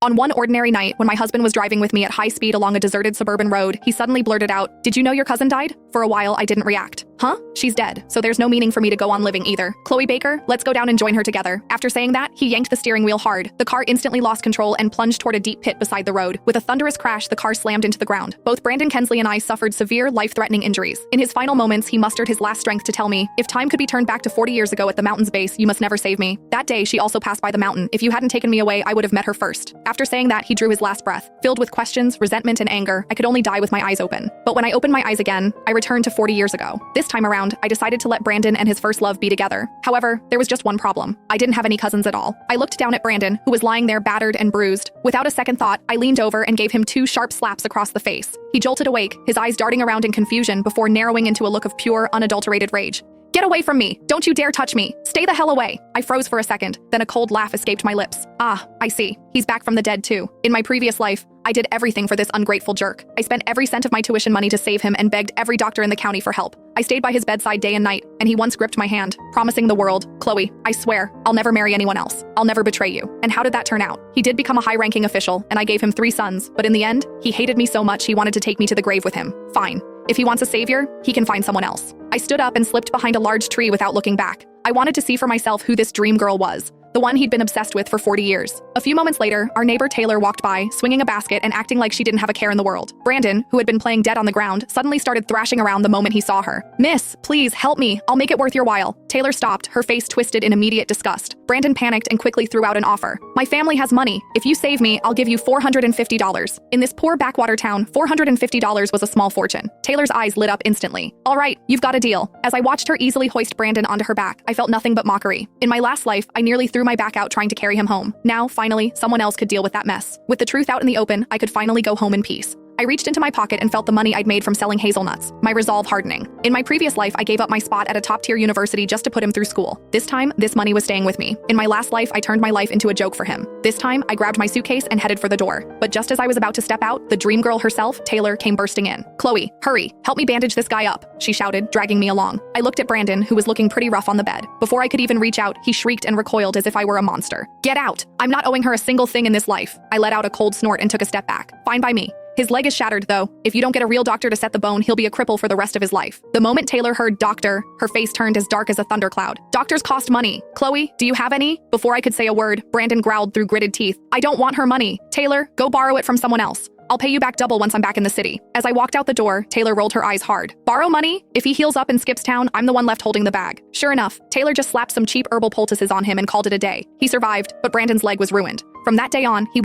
On one ordinary night, when my husband was driving with me at high speed along a deserted suburban road, he suddenly blurted out, "Did you know your cousin died?" For a while, I didn't react. Huh? She's dead, so there's no meaning for me to go on living either. Chloe Baker, let's go down and join her together. After saying that, he yanked the steering wheel hard. The car instantly lost control and plunged toward a deep pit beside the road. With a thunderous crash, the car slammed into the ground. Both Brandon Kensley and I suffered severe, life-threatening injuries. In his final moments, he mustered his last strength to tell me, "If time could be turned back to 40 years ago at the mountain's base, you must never save me." That day, she also passed by the mountain. If you hadn't taken me away, I would have met her first. After saying that, he drew his last breath. Filled with questions, resentment, and anger, I could only die with my eyes open. But when I opened my eyes again, I returned to 40 years ago. This time around, I decided to let Brandon and his first love be together. However, there was just one problem. I didn't have any cousins at all. I looked down at Brandon, who was lying there battered and bruised. Without a second thought, I leaned over and gave him 2 sharp slaps across the face. He jolted awake, his eyes darting around in confusion before narrowing into a look of pure, unadulterated rage. "Get away from me! Don't you dare touch me! Stay the hell away!" I froze for a second, then a cold laugh escaped my lips. Ah, I see. He's back from the dead too. In my previous life, I did everything for this ungrateful jerk. I spent every cent of my tuition money to save him and begged every doctor in the county for help. I stayed by his bedside day and night, and he once gripped my hand, promising the world, "Chloe, I swear, I'll never marry anyone else. I'll never betray you." And how did that turn out? He did become a high-ranking official, and I gave him 3 sons, but in the end, he hated me so much he wanted to take me to the grave with him. Fine. If he wants a savior, he can find someone else. I stood up and slipped behind a large tree without looking back. I wanted to see for myself who this dream girl was. The one he'd been obsessed with for 40 years. A few moments later, our neighbor Taylor walked by, swinging a basket and acting like she didn't have a care in the world. Brandon, who had been playing dead on the ground, suddenly started thrashing around the moment he saw her. "Miss, please, help me. I'll make it worth your while." Taylor stopped, her face twisted in immediate disgust. Brandon panicked and quickly threw out an offer. "My family has money. If you save me, I'll give you $450. In this poor backwater town, $450 was a small fortune. Taylor's eyes lit up instantly. "All right, you've got a deal." As I watched her easily hoist Brandon onto her back, I felt nothing but mockery. In my last life, I nearly threw my back out trying to carry him home. Now, finally, someone else could deal with that mess. With the truth out in the open, I could finally go home in peace. I reached into my pocket and felt the money I'd made from selling hazelnuts, my resolve hardening. In my previous life, I gave up my spot at a top-tier university just to put him through school. This time, this money was staying with me. In my last life, I turned my life into a joke for him. This time, I grabbed my suitcase and headed for the door. But just as I was about to step out, the dream girl herself, Taylor, came bursting in. "Chloe, hurry, help me bandage this guy up," she shouted, dragging me along. I looked at Brandon, who was looking pretty rough on the bed. Before I could even reach out, he shrieked and recoiled as if I were a monster. "Get out! I'm not owing her a single thing in this life." I let out a cold snort and took a step back. "Fine by me. His leg is shattered, though. If you don't get a real doctor to set the bone, he'll be a cripple for the rest of his life." The moment Taylor heard doctor, her face turned as dark as a thundercloud. "Doctors cost money. Chloe, do you have any?" Before I could say a word, Brandon growled through gritted teeth. "I don't want her money. Taylor, go borrow it from someone else. I'll pay you back double once I'm back in the city." As I walked out the door, Taylor rolled her eyes hard. "Borrow money? If he heals up and skips town, I'm the one left holding the bag." Sure enough, Taylor just slapped some cheap herbal poultices on him and called it a day. He survived, but Brandon's leg was ruined. From that day on, he